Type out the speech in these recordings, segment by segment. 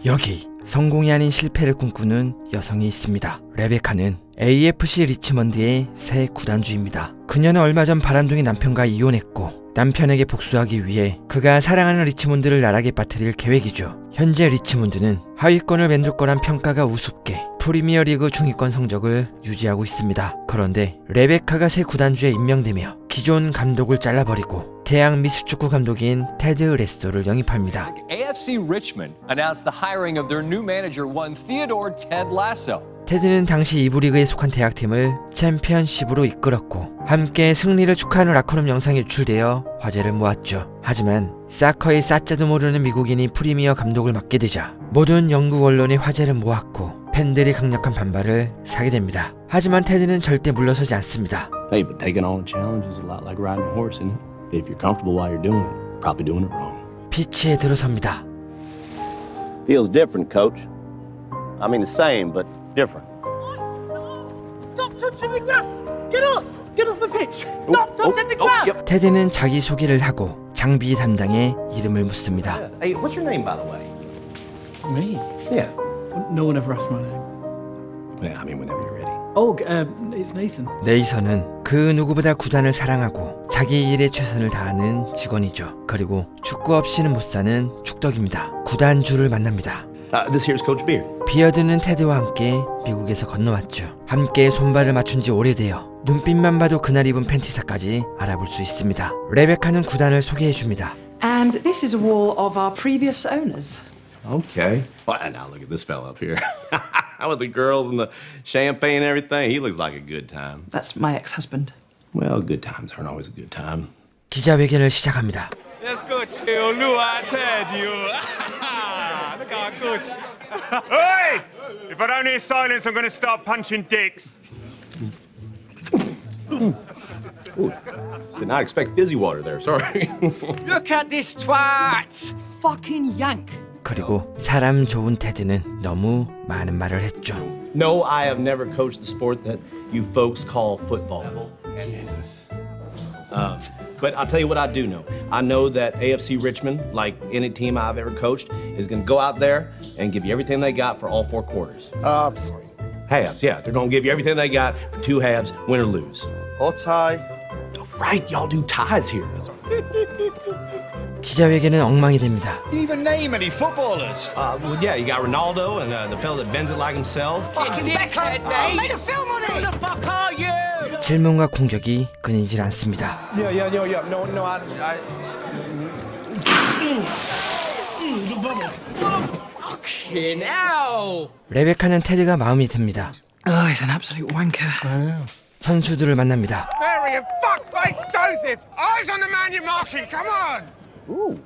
여기 성공이 아닌 실패를 꿈꾸는 여성이 있습니다. 레베카는 AFC 리치먼드의 새 구단주입니다. 그녀는 얼마 전 바람둥이 남편과 이혼했고 남편에게 복수하기 위해 그가 사랑하는 리치몬드를 나락에 빠뜨릴 계획이죠. 현재 리치몬드는 하위권을 맴돌 거란 평가가 우습게 프리미어리그 중위권 성적을 유지하고 있습니다. 그런데 레베카가 새 구단주에 임명되며 기존 감독을 잘라버리고 대학 미술축구 감독인 테드 레스토를 영입합니다. AFC Richmond announced the hiring of their new manager, one Theodore Ted Lasso. 테드는 당시 2부 리그에 속한 대학팀을 챔피언십으로 이끌었고 함께 승리를 축하하는 라커룸 영상이 유출되어 화제를 모았죠. 하지만 사커의 싸짜도 모르는 미국인이 프리미어 감독을 맡게 되자 모든 영국 언론이 화제를 모았고 팬들이 강력한 반발을 사게 됩니다. 하지만 테드는 절대 물러서지 않습니다. Hey, but taking on a challenge is a lot like riding a horse, isn't it? If you're comfortable while you're doing it, you're probably doing it wrong. 피치에 들어섭니다. Feels different, coach. I mean the same, but different. Stop touching the grass! Get off! Get off the pitch! Stop touching the grass! 테드는 자기 소개를 하고 장비 담당에 이름을 묻습니다. Hey, what's your name, by the way? Me? Yeah. No one ever asked my name. Yeah, I mean whenever you're ready. Oh, it's Nathan. 네이선은 그 누구보다 구단을 사랑하고 자기 일에 최선을 다하는 직원이죠. 그리고 축구 없이는 못 사는 축덕입니다. 구단주를 만납니다. This here's Coach Beard. 비어드는 테드와 함께 미국에서 건너왔죠. 함께 손발을 맞춘 지 오래되어 눈빛만 봐도 그날 입은 팬티사까지 알아볼 수 있습니다. 레베카는 구단을 소개해줍니다. And this is a wall of our previous owners. Okay. Well, now look at this fella up here. With the girls and the champagne and everything, he looks like a good time. That's my ex-husband. Well, good times aren't always a good time. 기자회견을 시작합니다. Let's go chill, Lou, I told you. Look how good. Hey! If I don't hear silence, I'm going to start punching dicks. Did not expect fizzy water there, sorry. Look at this twat! Fucking yank! 그리고 사람 좋은 테드는 너무 많은 말을 했죠. No, I have never coached the sport that you folks call football. Jesus. But I'll tell you what I do know. I know that AFC Richmond, like any team I've ever coached, is going to go out there and give you everything they got for all 4 quarters. Halves, yeah. They're going to give you everything they got for 2 halves, win or lose. Or tie. Right, y'all do ties here. 기자회견은 엉망이 됩니다. You even name any footballers? Well, yeah, you got Ronaldo and the fella that bends it like himself. Fucking Beckham! I made a film on it! Who the fuck are you? 질문과 공격이 끊이질 않습니다. Yeah. No, Fucking hell! 레베카는 테드가 마음이 듭니다. Oh, he's an absolute wanker. 선수들을 만납니다. Mary and fuckface Joseph! Eyes on the man you're marking, come on! Ooh,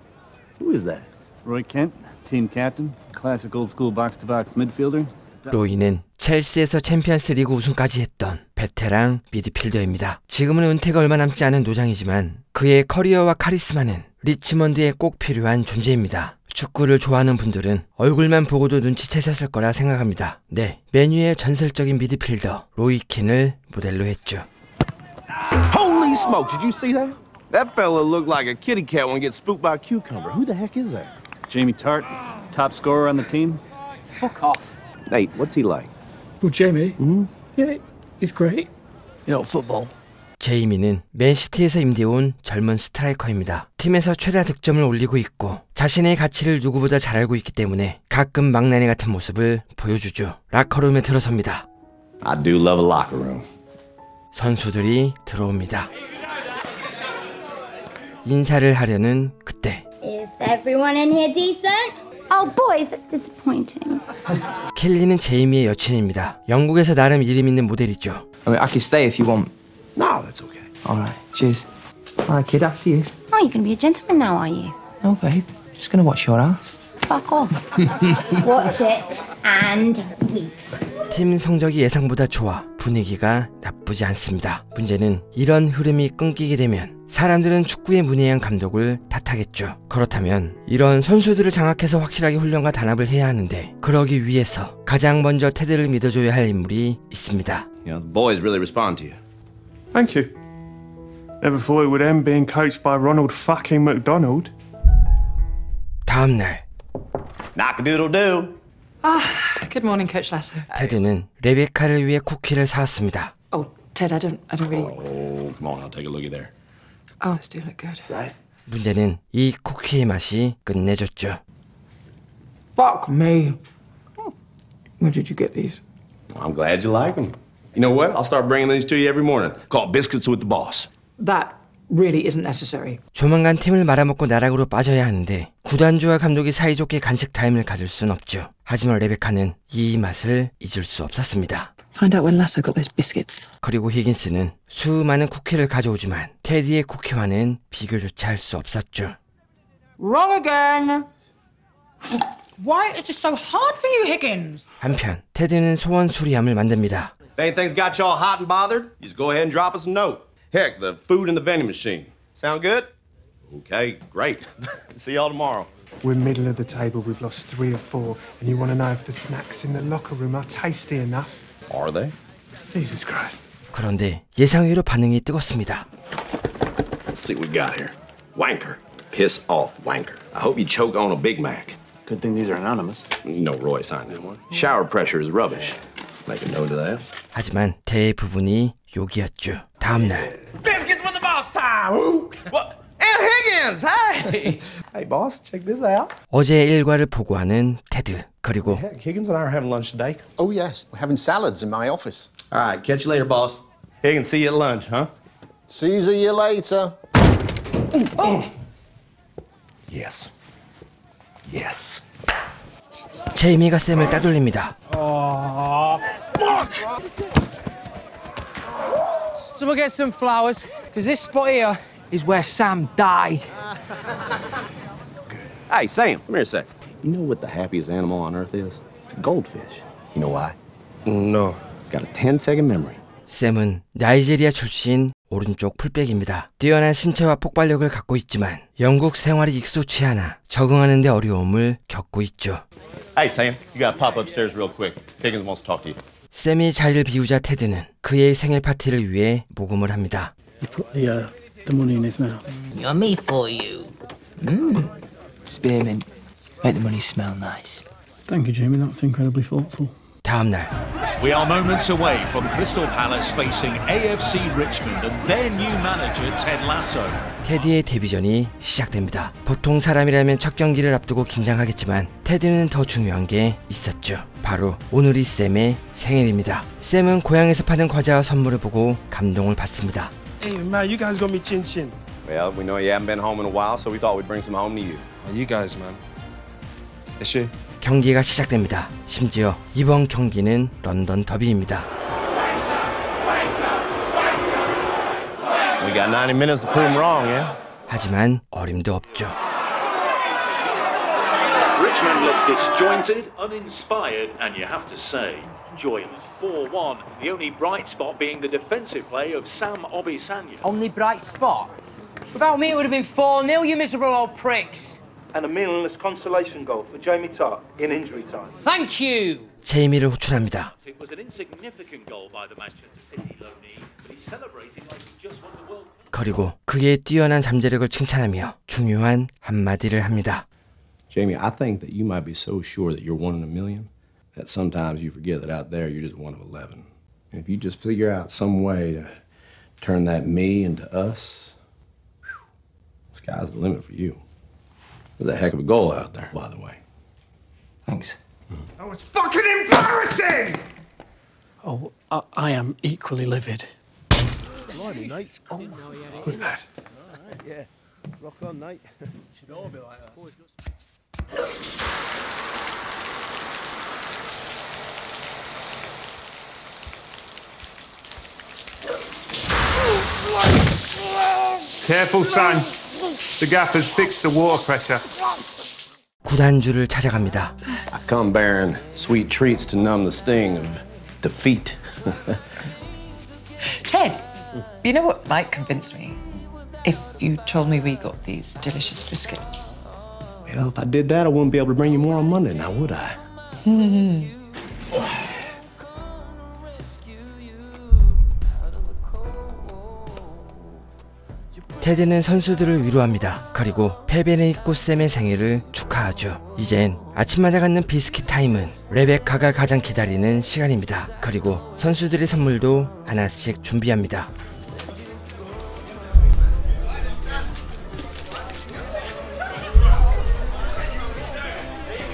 who is that? Roy Kent, team captain, classic old school box-to-box midfielder. 로이는 첼시에서 챔피언스 리그 우승까지 했던 베테랑 미드필더입니다. 지금은 은퇴가 얼마 남지 않은 노장이지만 그의 커리어와 카리스마는 리치먼드에 꼭 필요한 존재입니다. 축구를 좋아하는 분들은 얼굴만 보고도 눈치채셨을 거라 생각합니다. 네, 맨유의 전설적인 미드필더 로이 킨을 모델로 했죠. Holy smokes, did you see that? That fella looked like a kitty cat when he gets spooked by a cucumber. Who the heck is that? Jamie Tart, top scorer on the team. Fuck off. Nate, what's he like? Well, Jamie? Yeah, he's great. You know, football. 제이미는 맨시티에서 임대온 젊은 스트라이커입니다. 팀에서 최다 득점을 올리고 있고 자신의 가치를 누구보다 잘 알고 있기 때문에 가끔 망나니 같은 모습을 보여주죠. 라커룸에 들어섭니다. I do love a locker room. 선수들이 들어옵니다. 인사를 하려는 그때 Is everyone in here decent? Oh, boys, that's disappointing. 켈리는 제이미의 여친입니다. 영국에서 나름 이름 있는 모델이죠. I mean, I can stay if you want. No, that's okay. All right, cheers. All right, kid, after you. Oh, you're going to be a gentleman now, are you? No, babe, just gonna watch your ass. Fuck off. Watch it and weep. 팀 성적이 예상보다 좋아 분위기가 나쁘지 않습니다. 문제는 이런 흐름이 끊기게 되면 사람들은 축구의 문외한 감독을 탓하겠죠. 그렇다면 이런 선수들을 장악해서 확실하게 훈련과 단합을 해야 하는데 그러기 위해서 가장 먼저 테드를 믿어줘야 할 인물이 있습니다. You know, the boys really respond to you. Thank you. Never thought it would end being coached by Ronald fucking McDonald. 다음 날 Knock-a-doodle-doo. Good morning, Coach Lasso. 테드는 레베카를 위해 쿠키를 사왔습니다. Oh, Ted, I don't really. Oh, come on, I'll take a looky there. Oh, those do look good. Right? 문제는 이 쿠키의 맛이 끝내줬죠. Fuck me. Where did you get these? I'm glad you like them. You know what? I'll start bringing these to you every morning. Called Biscuits with the Boss. That really isn't necessary. 조만간 팀을 말아먹고 나락으로 빠져야 하는데 구단주와 감독이 사이좋게 간식 타임을 가질 순 없죠. 하지만 레베카는 이 맛을 잊을 수 없었습니다. Find out when Lasso got those biscuits. 그리고 히긴스는 수많은 쿠키를 가져오지만 테디의 쿠키와는 비교조차 할 수 없었죠. Wrong again. Why is it so hard for you, Higgins? 한편 테디는 소원 수리함을 만듭니다. If anything's got y'all hot and bothered, you just go ahead and drop us a note. Heck, the food in the vending machine. Sound good? Okay, great. See y'all tomorrow. We're middle of the table. We've lost 3 or 4, and you want to know if the snacks in the locker room are tasty enough? Are they? Jesus Christ. 그런데 예상외로 반응이 뜨겁습니다. Let's see what we got here. Wanker. Piss off, wanker. I hope you choke on a Big Mac. Good thing these are anonymous. You know Roy signed that one. Shower pressure is rubbish. Make a note of that. 하지만 대부분이 욕이었죠. 다음 날 Biscuits with the boss time! Who? What? Ed Higgins! Hey! Hey, boss, check this out. 어제의 일과를 보고하는 테드. 그리고 Heck, Higgins and I are having lunch today. Oh, yes. We're having salads in my office. All right, catch you later, boss. Higgins, see you at lunch, huh? See you later. Oh. Yes. Yes. 제이미가 샘을 따돌립니다. Someone get some flowers, because this spot here is where Sam died. Hey, Sam, come here a sec. You know what the happiest animal on earth is? It's a goldfish. You know why? No. It's got a 10-second memory. 샘은 나이지리아 출신 오른쪽 풀백입니다. 뛰어난 신체와 폭발력을 갖고 있지만 영국 생활이 익숙치 않아 적응하는 데 어려움을 겪고 있죠. Hey, Sam, you gotta pop upstairs real quick. Higgins wants to talk to you. 샘이 자리를 비우자 테드는 그의 생일 파티를 위해 모금을 합니다. He put the money in his mouth. Yummy for you. Spearmint. Make the money smell nice. Thank you, Jamie. That's incredibly thoughtful. 다음 날 We are moments away from Crystal Palace facing AFC Richmond and their new manager Ted Lasso. 테디의 데뷔전이 시작됩니다. 보통 사람이라면 첫 경기를 앞두고 긴장하겠지만 테디는 더 중요한 게 있었죠. 바로 오늘이 샘의 생일입니다. 샘은 고향에서 파는 과자와 선물을 보고 감동을 받습니다. Hey, man, you guys got me chin chin. Well, we know you haven't been home in a while, so we thought we'd bring some home to you. Oh, you guys, man. It's you. 경기가 시작됩니다. 심지어 이번 경기는 런던 더비입니다. We got 90 minutes to prove them wrong, yeah? 하지만 어림도 없죠. Richmond looked disjointed, uninspired, and you have to say, joyless. 4-1. The only bright spot being the defensive play of Sam Obisanya. Only bright spot? Without me, it would have been 4-0, you miserable old pricks. And a meaningless consolation goal for Jamie Tartt in injury time. Thank you. 제이미를 호출합니다. It was an insignificant goal by the Manchester City loanee, but he celebrated like he just won the World Cup. 그리고 그의 뛰어난 잠재력을 칭찬하며 중요한 한마디를 합니다. Jamie, I think that you might be so sure that you're 1 in a million that sometimes you forget that out there you're just 1 of 11. And if you just figure out some way to turn that me into us, the sky's the limit for you. There's a heck of a goal out there, by the way. Thanks. That was fucking embarrassing! Oh, I am equally livid. Blimey, mate. Oh, good lad. Yeah. Rock on, mate. Should all be like that. Careful, son. The gaffer's fixed the water pressure. 구단주를 찾아갑니다. I come bearing sweet treats to numb the sting of defeat. Ted, you know what might convince me? If you told me we got these delicious biscuits. Well, if I did that, I wouldn't be able to bring you more on Monday, now would I? 테드는 선수들을 위로합니다. 그리고 패배는 잊고 샘의 생일을 축하 축하하죠. 이젠 아침마다 갖는 비스킷 타임은 레베카가 가장 기다리는 시간입니다. 그리고 선수들의 선물도 하나씩 준비합니다.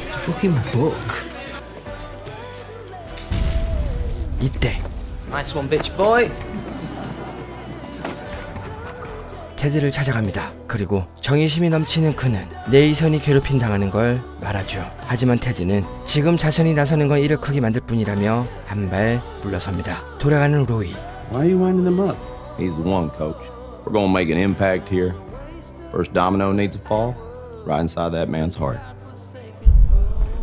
It's a fucking book. 이때 Nice one, bitch boy. 테드를 찾아갑니다. 그리고 정의심이 넘치는 그는 네이선이 괴롭힘 당하는 걸 말하죠. 하지만 테드는 지금 자신이 나서는 건 일을 크게 만들 뿐이라며 한 발 물러섭니다. 돌아가는 로이. Why are you winding him up? He's the one, coach. We're gonna make an impact here. First domino needs to fall right inside that man's heart.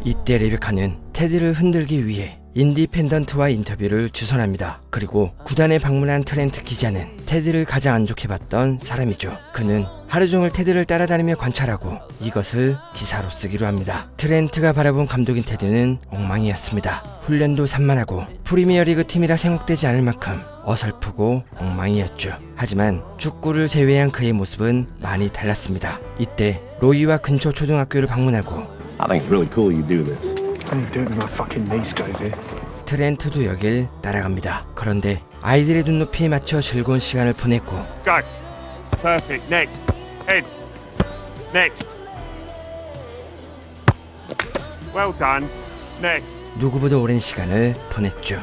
이때 레베카는 테드를 흔들기 위해 인디펜던트와 인터뷰를 주선합니다. 그리고 구단에 방문한 트렌트 기자는 테드를 가장 안 좋게 봤던 사람이죠. 그는 하루 종일 테드를 따라다니며 관찰하고 이것을 기사로 쓰기로 합니다. 트렌트가 바라본 감독인 테드는 엉망이었습니다. 훈련도 산만하고 프리미어리그 팀이라 생각되지 않을 만큼 어설프고 엉망이었죠. 하지만 축구를 제외한 그의 모습은 많이 달랐습니다. 이때 로이와 근처 초등학교를 방문하고 I think it's really cool you do this. I'm doing my fucking niece guys here. 트렌트도 여길 따라갑니다. 그런데 아이들의 눈높이에 맞춰 즐거운 시간을 보냈고 Go. Perfect. Next. Heads. Next. Well done. Next. 누구보다 오랜 시간을 보냈죠.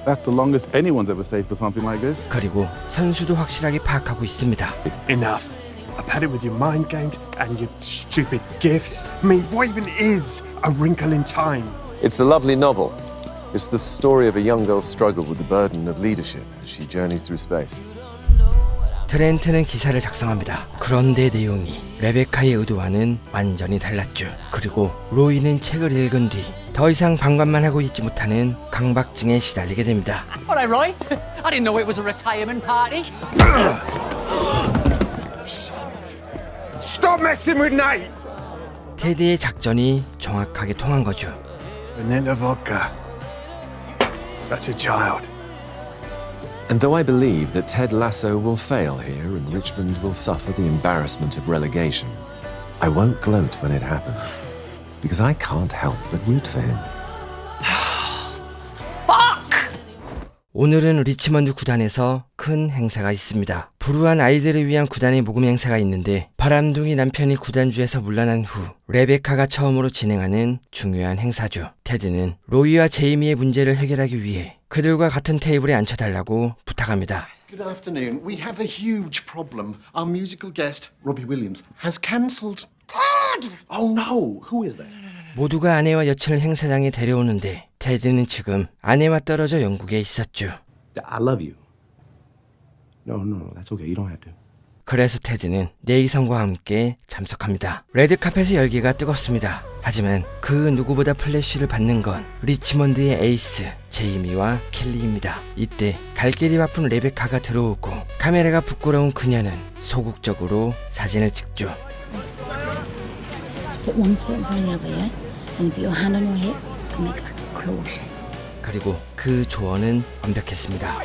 That's the longest anyone's ever stayed for something like this. 그리고 선수도 확실하게 파악하고 있습니다. Enough. I've had it with your mind games and your stupid gifts. I mean, what even is A Wrinkle in Time? It's a lovely novel. It's the story of a young girl's struggle with the burden of leadership as she journeys through space. 트렌트는 기사를 작성합니다. 그런데 내용이 레베카의 의도와는 완전히 달랐죠. 그리고 로이는 책을 읽은 뒤 더 이상 방관만 하고 있지 못하는 강박증에 시달리게 됩니다. What I write? I didn't know it was a retirement party. Stop messing with Nate. 테드의 작전이 정확하게 통한 거죠. Vanilla vodka. Such a child. And though I believe that Ted Lasso will fail here and Richmond will suffer the embarrassment of relegation, I won't gloat when it happens, because I can't help but root for him. 오늘은 리치먼드 구단에서 큰 행사가 있습니다. 불우한 아이들을 위한 구단의 모금 행사가 있는데 바람둥이 남편이 구단주에서 물러난 후 레베카가 처음으로 진행하는 중요한 행사죠. 테드는 로이와 제이미의 문제를 해결하기 위해 그들과 같은 테이블에 앉혀달라고 부탁합니다. Good afternoon. We have a huge problem. Our musical guest, Robbie Williams, has cancelled. Oh no! Who is that? 모두가 아내와 여친을 행사장에 데려오는데 테드는 지금 아내와 떨어져 영국에 있었죠. I love you. No, that's okay. You don't have to. 그래서 테드는 네이선과 함께 참석합니다. 레드카펫의 열기가 뜨겁습니다. 하지만 그 누구보다 플래시를 받는 건 리치먼드의 에이스 제이미와 켈리입니다. 이때 갈 길이 바쁜 레베카가 들어오고 카메라가 부끄러운 그녀는 소극적으로 사진을 찍죠. Put one foot in front of the other, yeah? And put your hand on your hip and make like a claw shape. 그리고 그 조언은 완벽했습니다.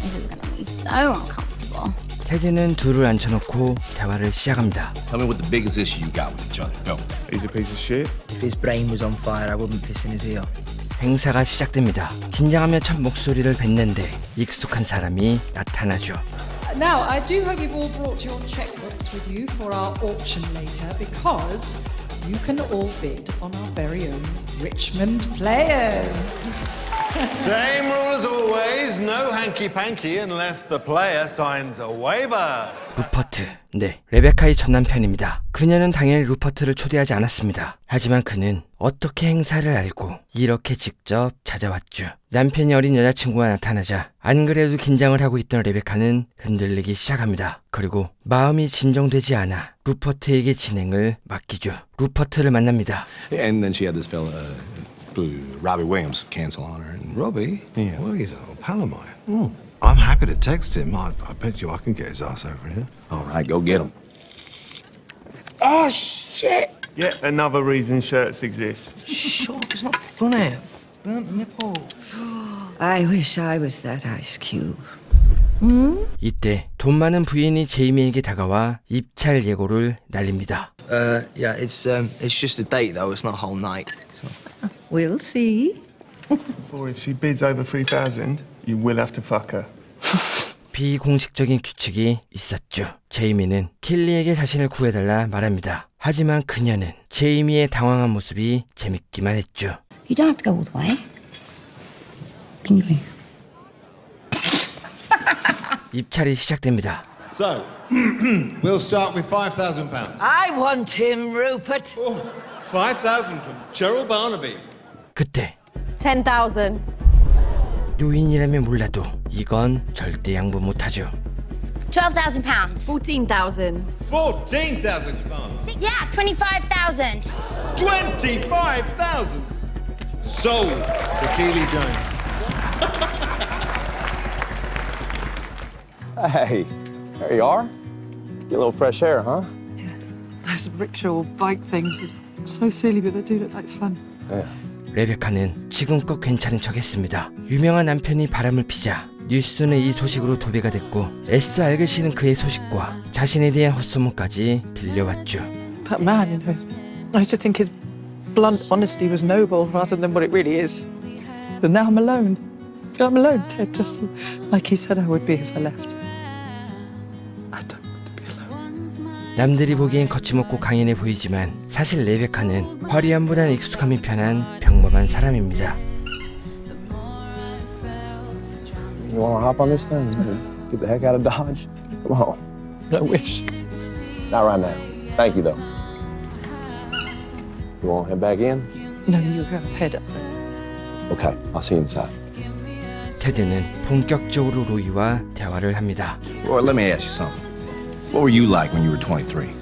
This is gonna be so uncomfortable. 테드는 둘을 앉혀놓고 대화를 시작합니다. Tell me what the biggest issue you got with each other. Go. He's a piece of shit. If his brain was on fire, I wouldn't piss in his ear. 행사가 시작됩니다. 긴장하며 첫 목소리를 뱉는데 익숙한 사람이 나타나죠. Now, I do hope you've all brought your checkbooks with you for our auction later, because you can all bid on our very own Richmond players. Same rule as always, no hanky-panky unless the player signs a waiver. 루퍼트, 네, 레베카의 전 남편입니다. 그녀는 당연히 루퍼트를 초대하지 않았습니다. 하지만 그는 어떻게 행사를 알고 이렇게 직접 찾아왔죠. 남편이 어린 여자친구가 나타나자 안 그래도 긴장을 하고 있던 레베카는 흔들리기 시작합니다. 그리고 마음이 진정되지 않아 루퍼트에게 진행을 맡기죠. 루퍼트를 만납니다. And then she had this fella, Robbie Williams, cancel on her. And Robbie? Yeah. Well, he's a pal of mine. I'm happy to text him. I bet you I can get his ass over here. All right, go get him. Oh, shit! Yet another reason shirts exist. Shut up, it's not funny. Burnt the nipple. I wish I was that Ice Cube. 이때 돈 많은 부인이 제이미에게 다가와 입찰 예고를 날립니다. Yeah, it's just a date though. It's not a whole night. So. We'll see. Or if she bids over 3,000, you will have to fuck her. 비공식적인 규칙이 있었죠. 제이미는 킬리에게 자신을 구해달라 말합니다. 하지만 그녀는 제이미의 당황한 모습이 재밌기만 했죠. You don't have to go all the way. Can you? 입찰이 시작됩니다. So, we'll start with £5,000. I want him, Rupert. 5,000 from Cheryl Barnaby. 그때 10,000. 요인이라면 몰라도 이건 절대 양보 못하죠. £12,000. 14,000. £14,000. Yeah, 25,000. 25,000. Sold to Keely Jones. Hey, there you are. Get a little fresh air, huh? Those rickshaw bike things are so silly, but they do look like fun. Yeah. 레베카는 지금껏 괜찮은 척했습니다. 유명한 남편이 바람을 피자 뉴스는 이 소식으로 도배가 됐고 애써 알그시는 그의 소식과 자신에 대한 헛소문까지 들려왔죠. That man, you know, I used to think his blunt honesty was noble rather than what it really is. But now I'm alone. I'm alone, Ted, just like he said I would be if I left. 남들이 보기엔 거침없고 강인해 보이지만 사실 레베카는 화려함보다는 익숙함이 편한 평범한 사람입니다. You wanna hop on this thing? Get the heck out of Dodge? Come on. I wish. Not right now. Thank you, though. You wanna head back in? No, you go ahead. Okay, I'll see you inside. 테드는 본격적으로 로이와 대화를 합니다. Roy, let me ask you something. What were you like when you were 23?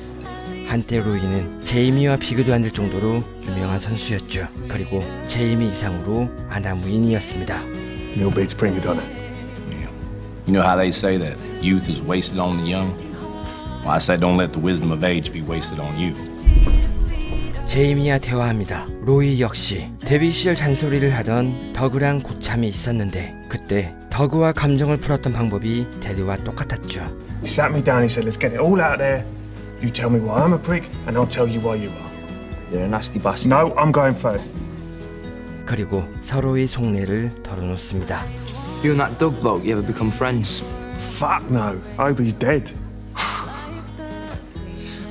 한때 로이는 제이미와 비교도 안 될 정도로 유명한 선수였죠. 그리고 제이미 이상으로 아나무인이었습니다. No beats prima donna. Yeah. You know how they say that youth is wasted on the young? Well, I say don't let the wisdom of age be wasted on you. 제이미와 대화합니다. 로이 역시 데뷔 시절 잔소리를 하던 더그랑 고참이 있었는데 그때 더그와 감정을 풀었던 방법이 테드와 똑같았죠. He sat me down, he said, let's get it all out there. You tell me why I'm a prick, and I'll tell you why you are. You're a nasty bastard. No, I'm going first. 그리고 서로의 속내를 털어놓습니다. You and that Doug bloke, you ever become friends? Fuck no. I hope he's dead.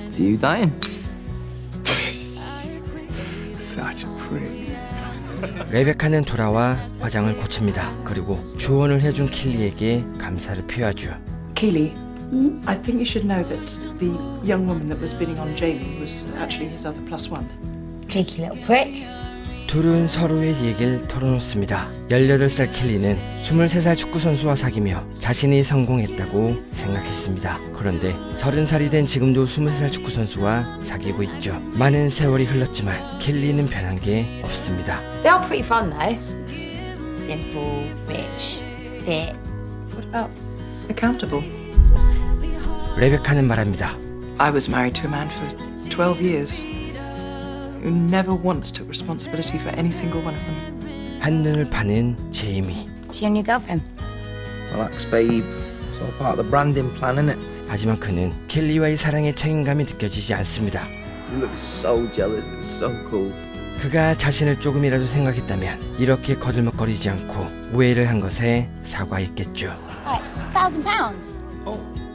Is you dying? Such a prick. 레베카는 돌아와 화장을 고칩니다. 그리고 조언을 해준 킬리에게 감사를 표하죠. Keely, I think you should know that the young woman that was bidding on Jamie was actually his other plus one. Cheeky little prick. 둘은 서로의 얘기를 털어놓습니다. 18살 킬리는 23살 축구선수와 사귀며 자신이 성공했다고 생각했습니다. 그런데 30살이 된 지금도 23살 축구선수와 사귀고 있죠. 많은 세월이 흘렀지만 킬리는 변한 게 없습니다. They are pretty fun though. Simple, rich, fit. What about accountable? 레베카는 말합니다. I was married to a man for 12 years who never once took responsibility for any single one of them. 한눈을 파는 제이미. She and your girlfriend? Relax, babe. It's all part of the branding plan, isn't it? 하지만 그는 킬리와의 사랑에 책임감이 느껴지지 않습니다. You look so jealous. It's so cool. 그가 자신을 조금이라도 생각했다면 이렇게 거들먹거리지 않고 오해를 한 것에 사과했겠죠. Right, £1,000.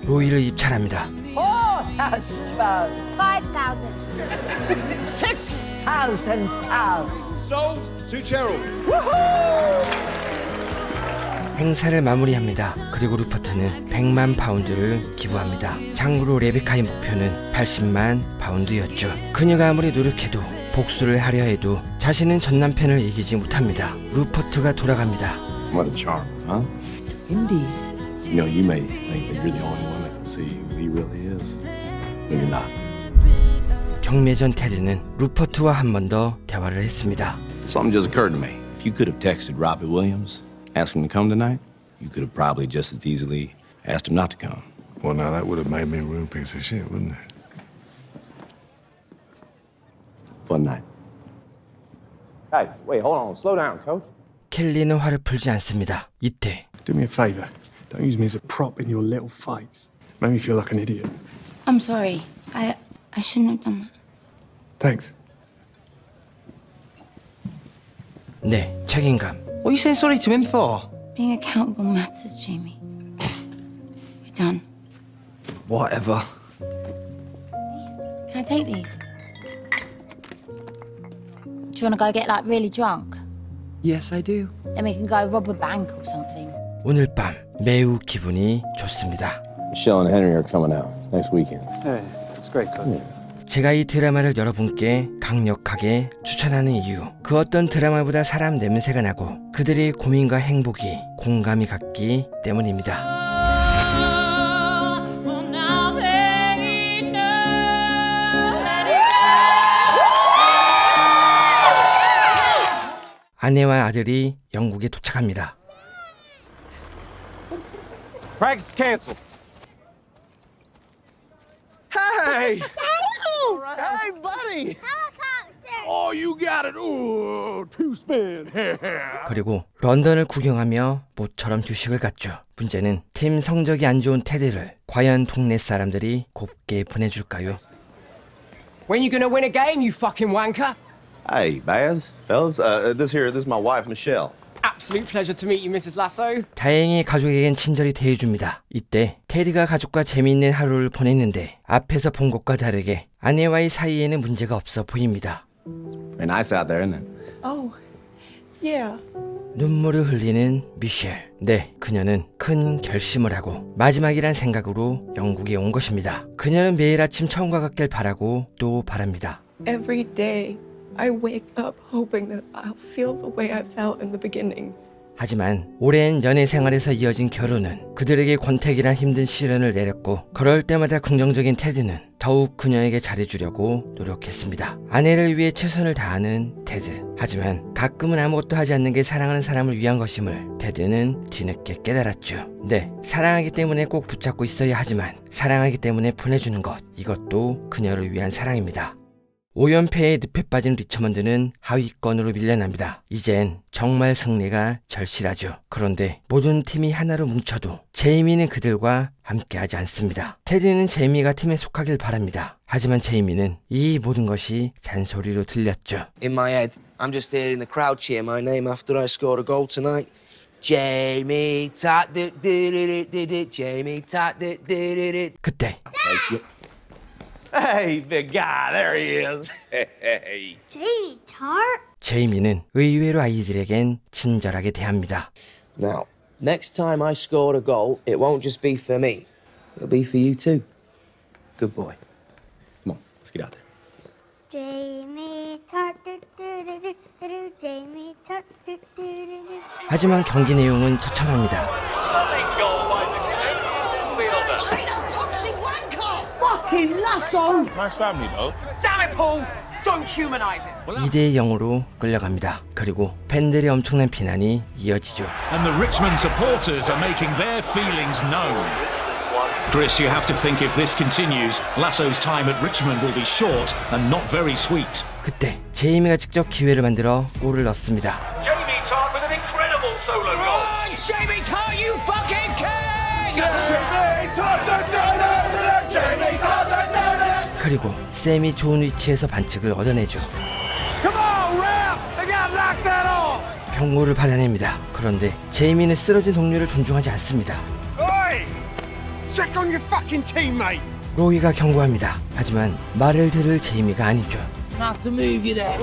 로이를 입찰합니다. 4,000 pounds. 5,000. 6,000 pounds. Sold to Cheryl. 행사를 마무리합니다. 그리고 루퍼트는 100만 파운드를 기부합니다. 참고로 레베카의 목표는 80만 파운드였죠. 그녀가 아무리 노력해도 복수를 하려 해도 자신은 전 남편을 이기지 못합니다. 루퍼트가 돌아갑니다. What a charm, huh? Indeed. You know, you may think that you're the only one that can see who he really is. But you're not. 경매 전 테드는 루퍼트와 한 번 더 대화를 했습니다. Something just occurred to me. If you could have texted Robbie Williams, asked him to come tonight, you could have probably just as easily asked him not to come. Well, now that would have made me a real piece of shit, wouldn't it? Fun night. Hey, wait, hold on. Slow down, coach. 켈리는 화를 풀지 않습니다. 이때 Do me a favor. Don't use me as a prop in your little fights. Made me feel like an idiot. I'm sorry. I shouldn't have done that. Thanks. 네, 책임감. What are you saying sorry to him for? Being accountable matters, Jamie. We're done. Whatever. Can I take these? Do you want to go get, like, really drunk? Yes, I do. Then we can go rob a bank or something. 오늘 밤 매우 기분이 좋습니다. Michelle and Henry are coming out next weekend. Hey, it's great, Coach. 제가 이 드라마를 여러분께 강력하게 추천하는 이유, 그 어떤 드라마보다 사람 냄새가 나고 그들의 고민과 행복이 공감이 갔기 때문입니다. 아내와 아들이 영국에 도착합니다. Practice canceled. Hey! Hey, buddy! Helicopter! Oh, you got it! Ooh, two spin! 그리고 런던을 구경하며 모처럼 휴식을 갖죠. 문제는 팀 성적이 안 좋은 테드를 과연 동네 사람들이 곱게 보내줄까요? When you gonna win a game, you fucking wanker? Hey, Baz, fellas, this is my wife, Michelle. Absolute pleasure to meet you, Mrs. Lasso. 다행히 가족에겐 친절히 대해줍니다. 이때 테디가 가족과 재미있는 하루를 보냈는데 앞에서 본 것과 다르게 아내와의 사이에는 문제가 없어 보입니다. Very nice out there, isn't it? Oh, yeah. 눈물을 흘리는 미셸. 네, 그녀는 큰 결심을 하고 마지막이란 생각으로 영국에 온 것입니다. 그녀는 매일 아침 처음과 같길 바라고 또 바랍니다. Every day I wake up hoping that I'll feel the way I felt in the beginning. 하지만 오랜 연애 생활에서 이어진 결혼은 그들에게 권태기란 힘든 시련을 내렸고 그럴 때마다 긍정적인 테드는 더욱 그녀에게 잘해주려고 노력했습니다. 아내를 위해 최선을 다하는 테드. 하지만 가끔은 아무것도 하지 않는 게 사랑하는 사람을 위한 것임을 테드는 뒤늦게 깨달았죠. 네, 사랑하기 때문에 꼭 붙잡고 있어야 하지만 사랑하기 때문에 보내주는 것, 이것도 그녀를 위한 사랑입니다. 5연패에 늪에 빠진 리처먼드는 하위권으로 밀려납니다. 이젠 정말 승리가 절실하죠. 그런데 모든 팀이 하나로 뭉쳐도 제이미는 그들과 함께하지 않습니다. 테디는 제이미가 팀에 속하길 바랍니다. 하지만 제이미는 이 모든 것이 잔소리로 들렸죠. In my head, I'm just hearing the crowd cheer my name after I scored a goal tonight. Jamie Tart, Jamie Tart, 그때 Hey, big guy, there he is. Hey. Jamie Tart? 제이미는 의외로 아이들에겐 친절하게 대합니다. Now, next time I score a goal, it won't just be for me. It'll be for you too. Good boy. Come on, let's get out there. Jamie Tart, Jamie Tart, 하지만 경기 내용은 처참합니다. Fucking Lasso! Nice family, though. Damn it, Paul! Don't humanize it. 2대 0으로 끌려갑니다. 그리고 팬들의 엄청난 비난이 이어지죠. And the Richmond supporters are making their feelings known. Chris, you have to think if this continues, Lasso's time at Richmond will be short and not very sweet. 그때 제이미가 직접 기회를 만들어 골을 넣습니다. Jamie Tart with an incredible solo goal. Run, Jamie Tart, you fucking king! Jamie Tart, Jamie Tart. 그리고 샘이 좋은 위치에서 반칙을 얻어내죠. Come on, ref! They got knocked that off. 경고를 받아냅니다. 그런데 제이미는 쓰러진 동료를 존중하지 않습니다. Oi! Check on your fucking teammate. 로이가 경고합니다. 하지만 말을 들을 제이미가 아니죠. Not to move you there.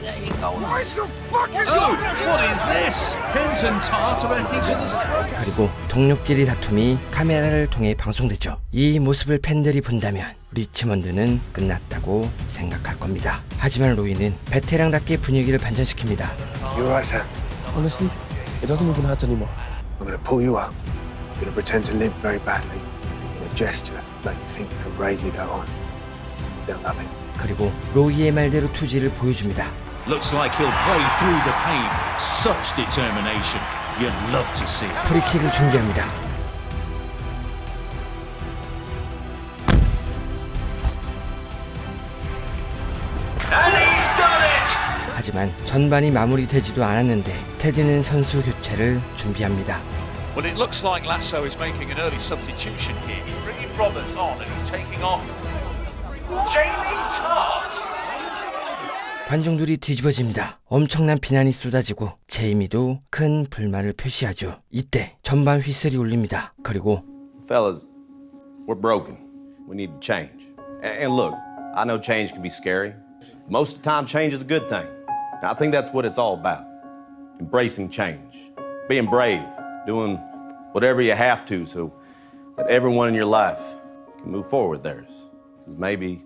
There you go. Where's your fucking What is this? Kent and Tart are at each other's throats. 그리고 동료끼리 다툼이 카메라를 통해 방송되죠. 이 모습을 팬들이 본다면 리치먼드는 끝났다고 생각할 겁니다. 하지만 로이는 베테랑답게 분위기를 반전시킵니다. You're right, Sam. Honestly, it doesn't even hurt anymore. I'm gonna pull you up. I'm gonna pretend to limp very badly. In a gesture, make you think you can bravely go on. They'll love it. 그리고 로이의 말대로 투지를 보여줍니다. Looks like he'll play through the pain. Such determination. You'd love to see it. 프리킥을 준비합니다. 하지만 전반이 마무리되지도 않았는데 테디는 선수 교체를 준비합니다. Well, it looks like Lasso is making an early substitution here. He's bringing Roberts on and he's taking off Jamie Tartt. 관중들이 뒤집어집니다. 엄청난 비난이 쏟아지고 제이미도 큰 불만을 표시하죠. 이때 전반 휘슬이 울립니다. 그리고 Fellas, we're broken. We need to change. And look, I know change can be scary. Most of the time, change is a good thing. I think that's what it's all about. Embracing change. Being brave. Doing whatever you have to so that everyone in your life can move forward theirs. Because maybe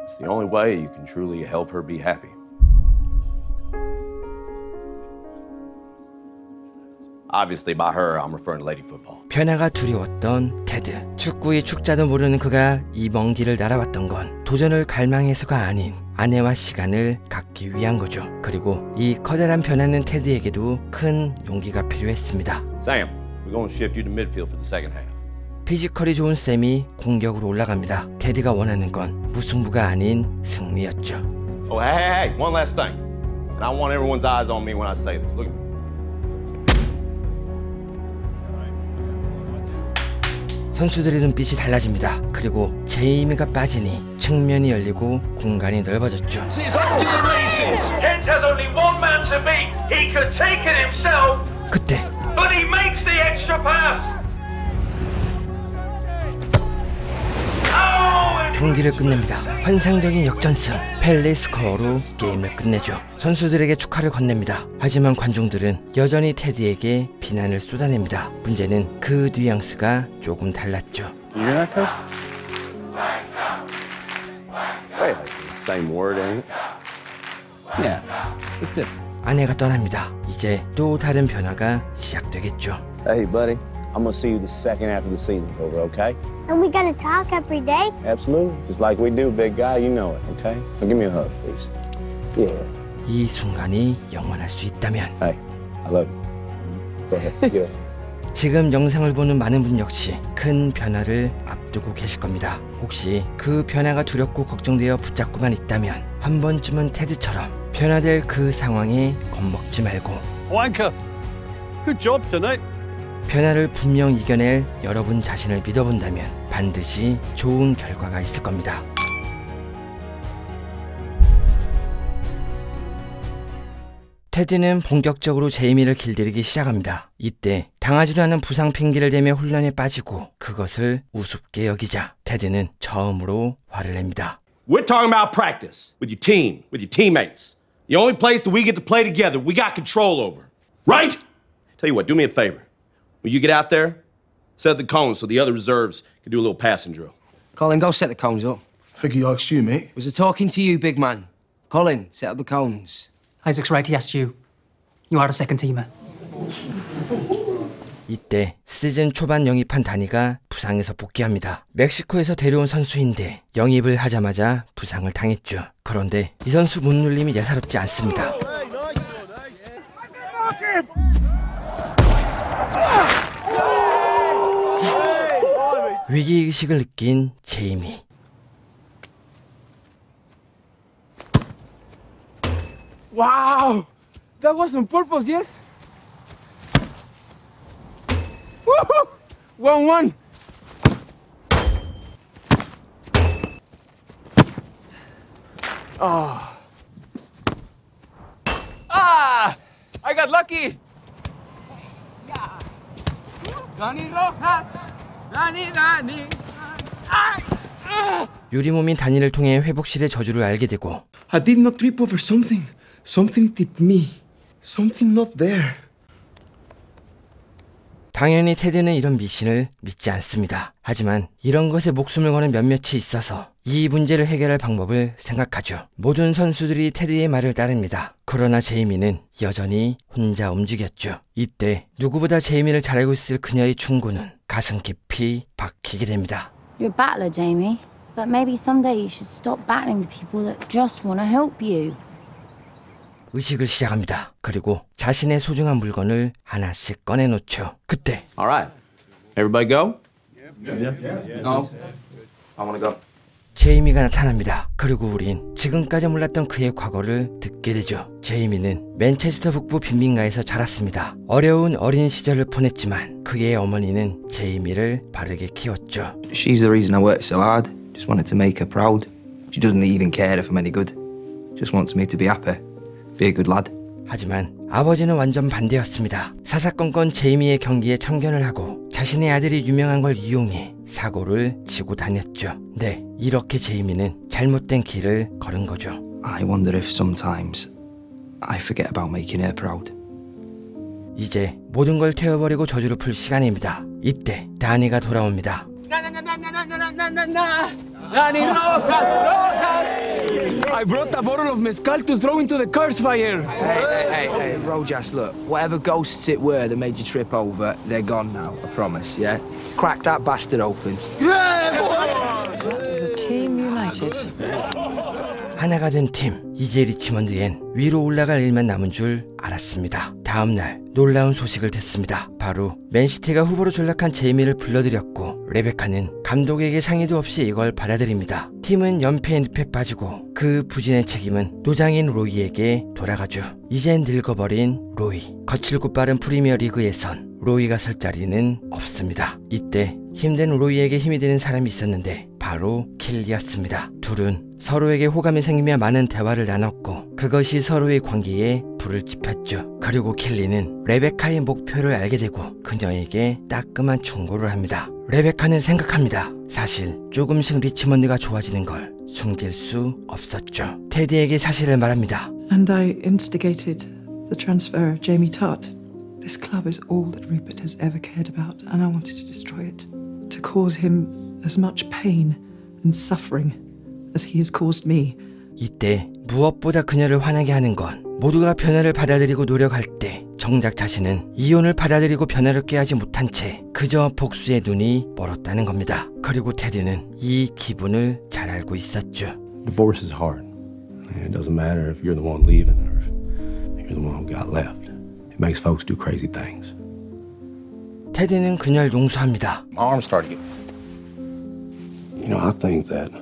it's the only way you can truly help her be happy. Obviously, by her, I'm referring to Lady Football. 변화가 두려웠던 테드. 축구의 축자도 모르는 그가 이 먼 길을 날아왔던 건 도전을 갈망해서가 아닌 아내와 시간을 갖기 위한 거죠. 그리고 이 커다란 변화는 테드에게도 큰 용기가 필요했습니다. Sam, we're going to shift you to midfield for the second half. 피지컬이 좋은 샘이 공격으로 올라갑니다. 테드가 원하는 건 무승부가 아닌 승리였죠. Oh, hey, one last thing. And I want everyone's eyes on me when I say this. Look at me. 선수들의 눈빛이 달라집니다. 그리고 제이미가 빠지니 측면이 열리고 공간이 넓어졌죠. 그때 경기를 끝냅니다. 환상적인 역전승, 펠레 스코어로 게임을 끝내죠. 선수들에게 축하를 건넵니다. 하지만 관중들은 여전히 테드에게 비난을 쏟아냅니다. 문제는 그 뉘앙스가 조금 달랐죠. 아내가 떠납니다. 이제 또 다른 변화가 시작되겠죠. Hey, buddy. I'm gonna see you the second half of the season's over, okay? And we gonna talk every day? Absolutely. Just like we do, big guy. You know it, okay? Now give me a hug, please. Yeah. 이 순간이 영원할 수 있다면. Hey, I love you. Go ahead. Yeah. 지금 영상을 보는 많은 분 역시 큰 변화를 앞두고 계실 겁니다. 혹시 그 변화가 두렵고 걱정되어 붙잡고만 있다면 한 번쯤은 테드처럼 변화될 그 상황에 겁먹지 말고 Wanker, good job tonight. 변화를 분명 이겨낼 여러분 자신을 믿어본다면 반드시 좋은 결과가 있을 겁니다. 테드는 본격적으로 제이미를 길들이기 시작합니다. 이때 당하지도 않은 부상 핑계를 대며 훈련에 빠지고 그것을 우습게 여기자 테드는 처음으로 화를 냅니다. We're talking about practice with your team, with your teammates. The only place that we get to play together, we got control over. Right? Tell you what, do me a favor. When you get out there, set the cones so the other reserves can do a little passing drill. Colin, go set the cones up. I think he asked you, mate. Was I talking to you, big man? Colin, set up the cones. Isaac's right, he asked you. You are a second teamer. 이때 시즌 초반 영입한 다니가 부상에서 복귀합니다. 멕시코에서 데려온 선수인데 영입을 하자마자 부상을 당했죠. 그런데 이 선수 몸놀림이 예사롭지 않습니다. 위기의식을 느낀 제이미. Wow! That was on purpose, yes? Woohoo! 1-1. Oh. Ah! I got lucky! Dani Rojas! Dani! 유리몸인 다니를 통해 회복실의 저주를 알게 되고 I did not trip over something. Something tipped me. Something not there. 당연히 테드는 이런 미신을 믿지 않습니다. 하지만 이런 것에 목숨을 거는 몇몇이 있어서 이 문제를 해결할 방법을 생각하죠. 모든 선수들이 테드의 말을 따릅니다. 그러나 제이미는 여전히 혼자 움직였죠. 이때 누구보다 제이미를 잘 알고 있을 그녀의 충고는 가슴 깊이 박히게 됩니다. You're a battler, Jamie. But maybe someday you should stop battling the people that just want to help you. 의식을 시작합니다. 그리고 자신의 소중한 물건을 하나씩 꺼내놓죠. 그때 All right. Everybody go? No. I want to go. 제이미가 나타납니다. 그리고 우린 지금까지 몰랐던 그의 과거를 듣게 되죠. 제이미는 맨체스터 북부 빈민가에서 자랐습니다. 어려운 어린 시절을 보냈지만 그의 어머니는 제이미를 바르게 키웠죠. She's the reason I work so hard. Just wanted to make her proud. She doesn't even care if I'm any good. Just wants me to be happy. Be a good lad. 하지만 아버지는 완전 반대였습니다. 사사건건 제이미의 경기에 참견을 하고 자신의 아들이 유명한 걸 이용해 사고를 치고 다녔죠. 네, 이렇게 제이미는 잘못된 길을 걸은 거죠. I wonder if sometimes I forget about making her proud. 이제 모든 걸 태워버리고 저주를 풀 시간입니다. 이때 다니가 돌아옵니다. Danny, Rojas! I brought a bottle of mezcal to throw into the curse fire. Hey, Rojas, look, whatever ghosts it were that made you trip over, they're gone now, I promise, yeah? Crack that bastard open. Yeah, boy! As a team united. 하나가 된 팀, 이제 리치먼드엔 위로 올라갈 일만 남은 줄 알았습니다. 다음날 놀라운 소식을 듣습니다. 바로 맨시티가 후보로 전락한 제이미를 불러들였고 레베카는 감독에게 상의도 없이 이걸 받아들입니다. 팀은 연패에 늪에 빠지고 그 부진의 책임은 노장인 로이에게 돌아가죠. 이젠 늙어버린 로이. 거칠고 빠른 프리미어 리그에선 로이가 설 자리는 없습니다. 이때 힘든 로이에게 힘이 되는 사람이 있었는데 바로 킬리였습니다. 둘은 서로에게 호감이 생기며 많은 대화를 나눴고 그것이 서로의 관계에 불을 지폈죠. 그리고 킬리는 레베카의 목표를 알게 되고 그녀에게 따끔한 충고를 합니다. 레베카는 생각합니다. 사실 조금씩 리치먼드가 좋아지는 걸 숨길 수 없었죠. 테디에게 사실을 말합니다. And I instigated the transfer of Jamie Tart. This club is all that Rupert has ever cared about, and I wanted to destroy it. To cause him as much pain and suffering as he has caused me. 이때 무엇보다 그녀를 화나게 하는 건 모두가 변화를 받아들이고 노력할 때 정작 자신은 이혼을 받아들이고 변화를 꾀하지 못한 채 그저 복수의 눈이 멀었다는 겁니다. 그리고 테드는 이 기분을 잘 알고 있었죠. Divorce is hard. It doesn't matter if you're the one leaving or if you're the one who got left. It makes folks do crazy things. 테드는 그녀를 용서합니다. My arm started. You know, I think that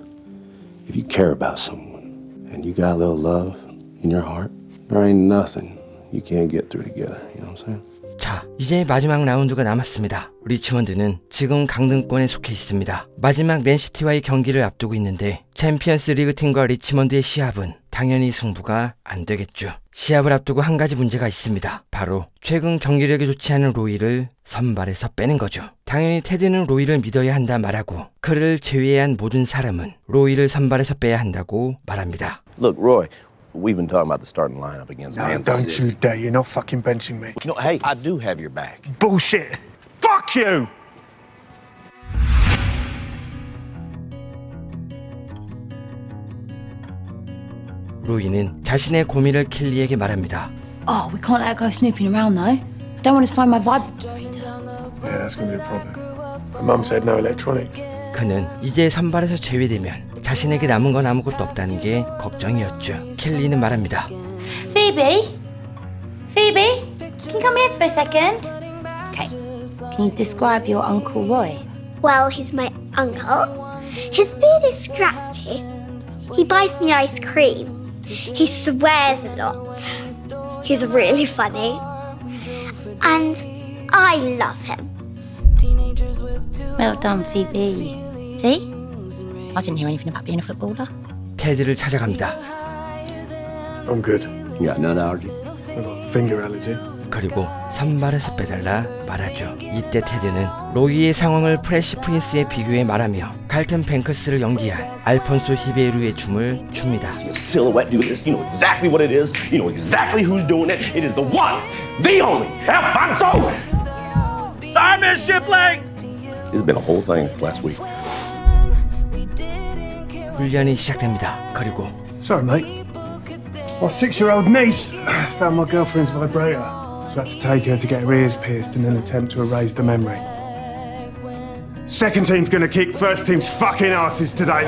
if you care about someone and you got a little love in your heart, there ain't nothing you can't get through together. You know what I'm saying? 자, 이제 마지막 라운드가 남았습니다. 리치먼드는 지금 강등권에 속해 있습니다. 마지막 맨시티와의 경기를 앞두고 있는데 챔피언스 리그 팀과 리치먼드의 시합은 당연히 승부가 안 되겠죠. 시합을 앞두고 한 가지 문제가 있습니다. 바로 최근 경기력이 좋지 않은 로이를 선발에서 빼는 거죠. 당연히 테드는 로이를 믿어야 한다 말하고 그를 제외한 모든 사람은 로이를 선발에서 빼야 한다고 말합니다. Look, Roy, we've been talking about the starting lineup against Man City. Don't you dare, you're not fucking benching me. No, hey, I do have your back. Bullshit! Fuck you! 로이는 자신의 고민을 킬리에게 말합니다. Oh, we can't let her go snooping around though. I don't want her to find my vibe. Yeah, that's gonna be a problem. My mum said no electronics. 그는 이제 선발에서 제외되면 자신에게 남은 건 아무것도 없다는 게 걱정이었죠. 킬리는 말합니다. Phoebe? Phoebe? Can you come here for a second? Okay. Can you describe your Uncle Roy? Well, he's my uncle. His beard is scratchy. He buys me ice cream. He swears a lot. He's really funny. And I love him. Well done, Phoebe. See? I didn't hear anything about being a footballer. 테드를 찾아갑니다. I'm good. You got nut allergy? I've got finger allergy. 그리고 선발에서 빼달라 말하죠. 이때 테드는 로이의 상황을 프레시 프린스에 비교해 말하며 칼튼 뱅크스를 연기한 알폰소 히베루의 춤을 춥니다. Silhouette do this. You know exactly what it is. You know exactly who's doing it. It is the one, the only, Alfonso! Simon Shipling! It's been a whole thing since last week. 훈련이 시작됩니다. 그리고 Sorry, mate. My 6-year-old niece found my girlfriend's vibrator. So I had to take her to get her ears pierced in an attempt to erase the memory. Second team's gonna kick first team's fucking asses today.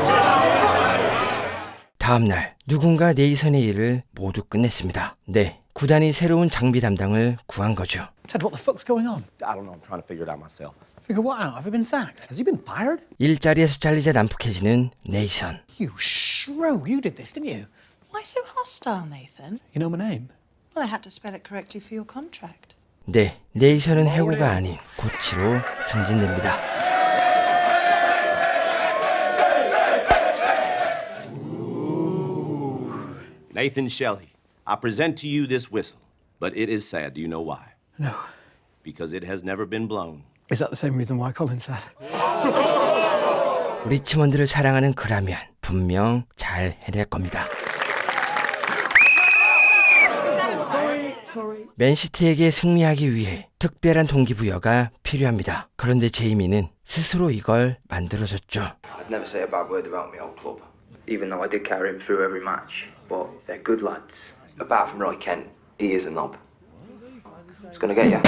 다음날 누군가 네이선의 일을 모두 끝냈습니다. 네, 구단이 새로운 장비 담당을 구한 거죠. Ted, what the fuck's going on? I don't know. I'm trying to figure it out myself. Figure what out? Have you been sacked? Has he been fired? 일자리에서 잘리자 난폭해지는 네이선. You shrew. You did this, didn't you? Why so hostile, Nathan? You know my name? Well, I had to spell it correctly for your contract. 네, 네이션은 해고가 아닌 고치로 승진됩니다. Nathan Shelley, I present to you this whistle, but it is sad. Do you know why? No. Because it has never been blown. Is that the same reason why Colin's sad? 리치먼드를 사랑하는 그라면 분명 잘 해낼 겁니다. 맨시티에게 승리하기 위해 특별한 동기부여가 필요합니다. 그런데 제이미는 스스로 이걸 만들어줬죠. I'd never say a bad word about my old club, even though I did carry him through every match. But they're good lads. Apart from Roy Kent, he is a knob. It's gonna get you.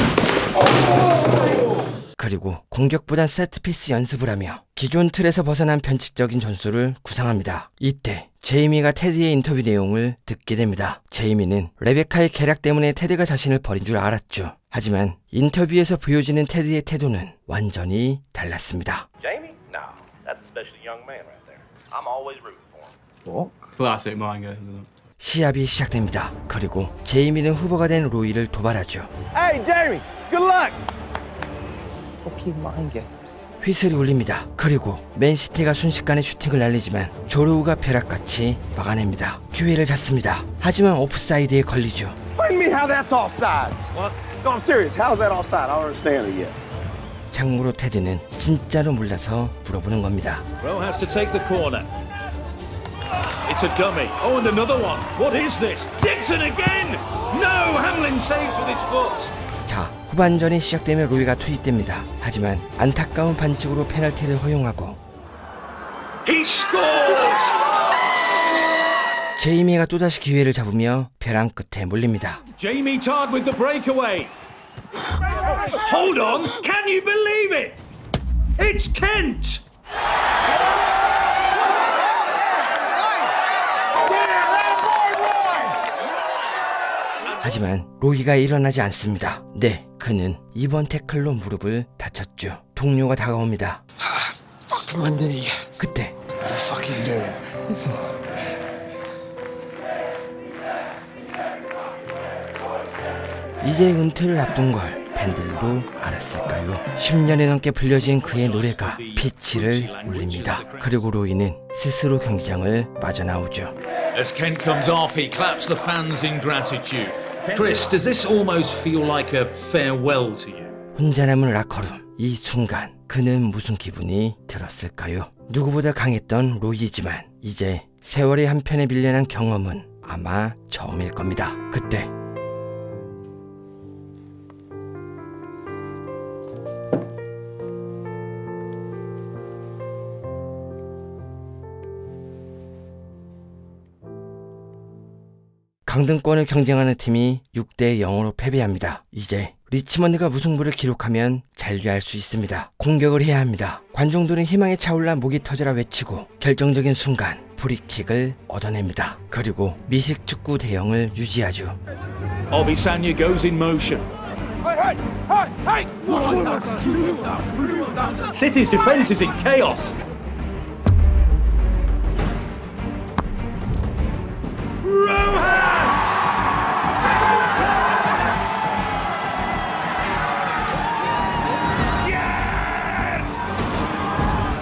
그리고 공격보단 세트피스 연습을 하며 기존 틀에서 벗어난 변칙적인 전술을 구상합니다. 이때 제이미가 테드의 인터뷰 내용을 듣게 됩니다. 제이미는 레베카의 계략 때문에 테드가 자신을 버린 줄 알았죠. 하지만 인터뷰에서 보여지는 테드의 태도는 완전히 달랐습니다. Jamie? No, that's a special young man right there. I'm always rooting for him. What? Classic mind games, isn't it? 시합이 시작됩니다. 그리고 제이미는 후보가 된 로이를 도발하죠. Hey, Jamie, good luck. Fucking mind games. 휘슬이 울립니다. 그리고 맨시티가 순식간에 슈팅을 날리지만 조르우가 벼락같이 막아냅니다. 기회를 잡습니다. 하지만 오프사이드에 걸리죠. What do you mean how that's offsides? What? No, I'm serious. How's that offside? I don't understand it yet. 참고로 테드는 진짜로 몰라서 물어보는 겁니다. Rowe has to take the corner. It's a dummy. Oh, and another one. What is this? Dixon again! No! Hamlin saves with his foot. 자, 후반전이 시작되면 로이가 투입됩니다. 하지만 안타까운 반칙으로 페널티를 허용하고 He scores! 제이미가 또다시 기회를 잡으며 벼랑 끝에 몰립니다. Jamie Tartt with the breakaway. Hold on! Can you believe it? It's Kent! 하지만 로이가 일어나지 않습니다. 네, 그는 이번 태클로 무릎을 다쳤죠. 동료가 다가옵니다. Fuck my knee. 그때 What the fuck are you doing? 이제 은퇴를 앞둔 걸 팬들도 알았을까요? 10년이 넘게 불려진 그의 노래가 피치를 울립니다. 그리고 로이는 스스로 경기장을 빠져나오죠. As Kent comes off, he claps the fans in gratitude. Chris, does this almost feel like a farewell to you? 혼자 남은 라커룸. 이 순간 그는 무슨 기분이 들었을까요? 누구보다 강했던 로이지만 이제 세월의 한편에 밀려난 경험은 아마 처음일 겁니다. 그때 강등권을 경쟁하는 팀이 6대 0으로 패배합니다. 이제 리치먼드가 무승부를 기록하면 잔류할 수 있습니다. 공격을 해야 합니다. 관중들은 희망에 차올라 목이 터져라 외치고 결정적인 순간 프리킥을 얻어냅니다. 그리고 미식 축구 대형을 유지하죠. Obisanya goes in motion. City's defense is in chaos.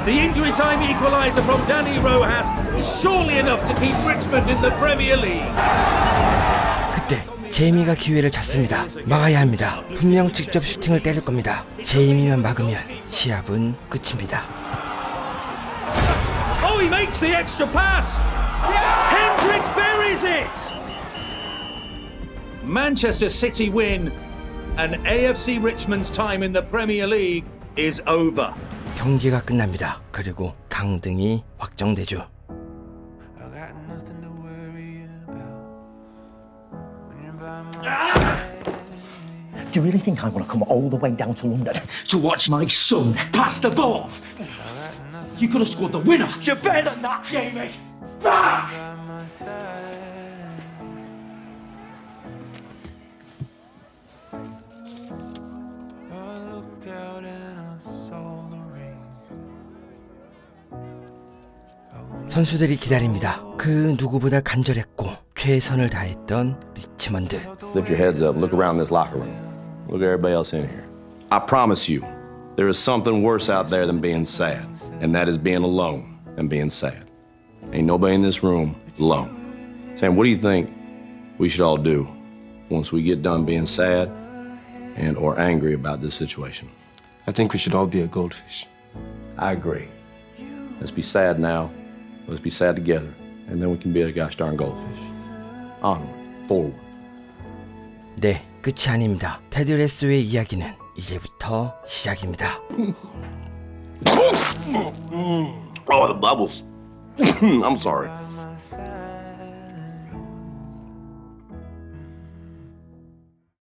The injury time equaliser from Danny Rojas is surely enough to keep Richmond in the Premier League. 그때 제이미가 기회를 찾습니다. 막아야 합니다. 분명 직접 슈팅을 때릴 겁니다. 제이미만 막으면 시합은 끝입니다. Oh, he makes the extra pass. Hendrick buries it. Manchester City win, and AFC Richmond's time in the Premier League is over. 경기가 끝납니다. 그리고 강등이 확정되죠. Do you really think I want to come all the way down to London to watch my son pass the ball? You could have scored the winner. You're better than that, Jamie. Ah! 선수들이 기다립니다. 그 누구보다 간절했고 최선을 다했던 리치먼드. Lift your heads up. Look around this locker room. Look at everybody else in here. I promise you, there is something worse out there than being sad, and that is being alone and being sad. Ain't nobody in this room alone. Sam, what do you think we should all do once we get done being sad and or angry about this situation? I think we should all be a goldfish. I agree. Let's be sad now. Let's be sad together, and then we can be a gosh darn goldfish. Onward, forward. 네, 끝이 아닙니다. 테디 레스의 이야기는 이제부터 시작입니다. Oh, the bubbles. I'm sorry.